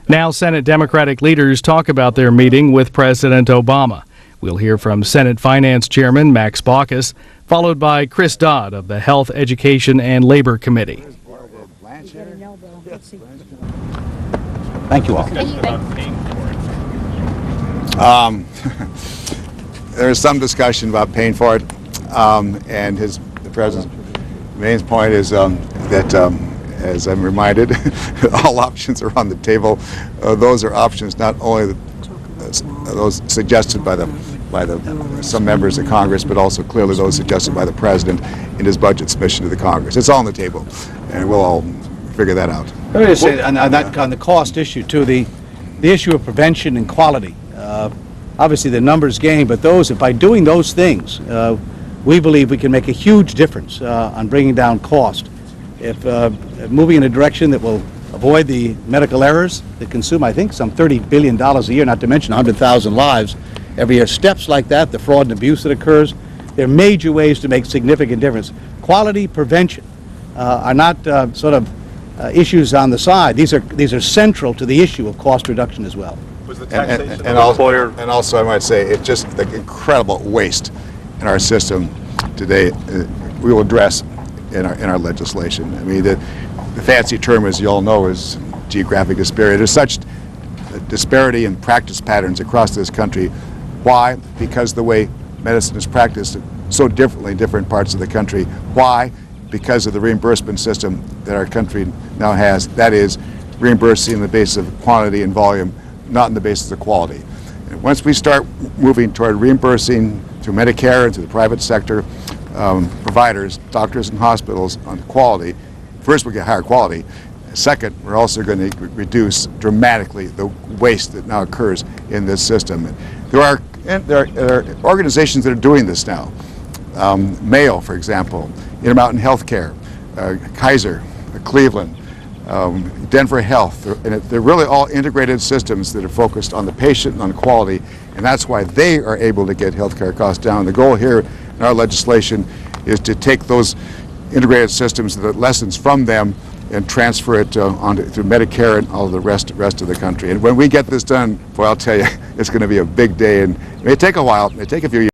Now Senate Democratic leaders talk about their meeting with President Obama. We'll hear from Senate Finance Chairman Max BAUCUS, followed by Chris Dodd of the Health, Education, and Labor Committee. Thank you all. There's some discussion about paying for it, and the President's main point is that, as I'm reminded, all options are on the table. Those are options not only those suggested by some members of Congress, but also clearly those suggested by the President in his budget submission to the Congress. It's all on the table, and we'll all figure that out. Let me just say, on the cost issue too, the issue of prevention and quality. Obviously, the numbers game, but by doing those things, we believe we can make a huge difference on bringing down cost. If moving in a direction that will avoid the medical errors that consume, I think, some $30 billion a year, not to mention 100,000 lives every year. Steps like that, the fraud and abuse that occurs, there are major ways to make significant difference. Quality, prevention are not issues on the side. These are central to the issue of cost reduction as well. Was the taxation and also I might say, it's just the incredible waste in our system today we will address in our legislation. I mean, the fancy term, as you all know, is geographic disparity. There's such disparity in practice patterns across this country. Why? Because the way medicine is practiced so differently in different parts of the country. Why? Because of the reimbursement system that our country now has. That is, reimbursing on the basis of quantity and volume, not on the basis of quality. And once we start moving toward reimbursing through Medicare and through the private sector providers, doctors and hospitals on quality, first we get higher quality. Second, we're also going to reduce dramatically the waste that now occurs in this system. There are organizations that are doing this now. Mayo, for example, Intermountain Healthcare, Kaiser, Cleveland, Denver Health, and they're really all integrated systems that are focused on the patient and on quality, and that's why they are able to get healthcare costs down. The goal here in our legislation is to take those integrated systems, the lessons from them, and transfer it through Medicare and all the rest of the country. And when we get this done, well, I'll tell you, it's going to be a big day, and it may take a while, it may take a few years.